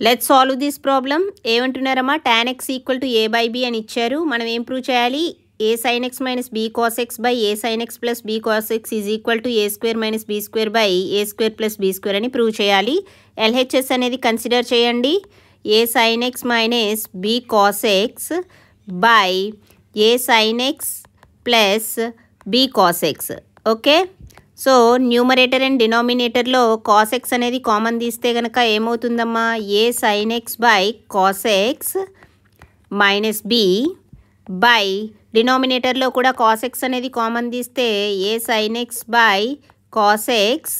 Let's solve this problem. ఏమంటున్నారమ్మా, tan x equal to a by b అని ఇచ్చారు. మనం ఏం ప్రూవ్ చేయాలి? a sin x minus b cos x by a sin x plus b cos x is equal to a square minus b square by a square plus b square అని prove చేయాలి. LHS అనేది consider చేయండి. a sin x minus b cos x by a sin x plus b cos x. Okay, so numerator and డినామినేటర్లో cos X అనేది common తీస్తే కనుక ఏమవుతుందమ్మా, a sine X by cos X minus B by డినామినేటర్లో కూడా cos X అనేది common తీస్తే A sine X by cos X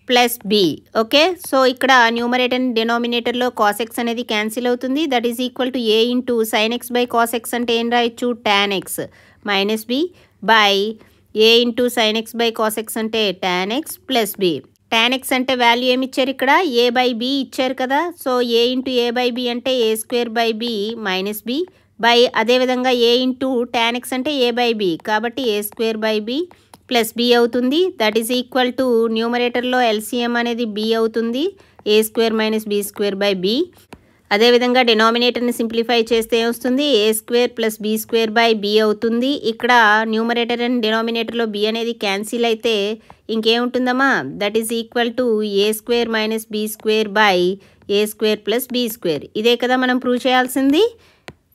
plus B. Okay, so ఇక్కడ న్యూమరేటర్ అండ్ డినామినేటర్లో కాస్ ఎక్స్ అనేది క్యాన్సిల్ అవుతుంది. That is equal to A into sine X by cos X అంటే ఏం రాయొచ్చు, tan X minus B by A into sine X by cos X అంటే tan X plus B. Tan X అంటే value ఏమి ఇచ్చారు ఇక్కడ, A by B ఇచ్చారు కదా. So A into A by B అంటే A square by B minus B by అదేవిధంగా A into tan X అంటే ఏ బై బి కాబట్టి A square by B plus B అవుతుంది. దట్ ఈజ్ ఈక్వల్ టు న్యూమరేటర్లో LCM అనేది B అవుతుంది, A square minus B square by B. అదేవిధంగా డినామినేటర్ని simplify చేస్తే వస్తుంది, A square plus B square by B అవుతుంది. ఇక్కడ న్యూమరేటర్ అండ్ డినామినేటర్లో బి అనేది క్యాన్సిల్ అయితే ఇంకేముంటుందమ్మా, that is equal to A square minus B square by A square plus B square. ఇదే కదా మనం ప్రూవ్ చేయాల్సింది.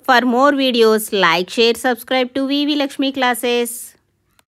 For more videos like, share, subscribe to VV Lakshmi classes.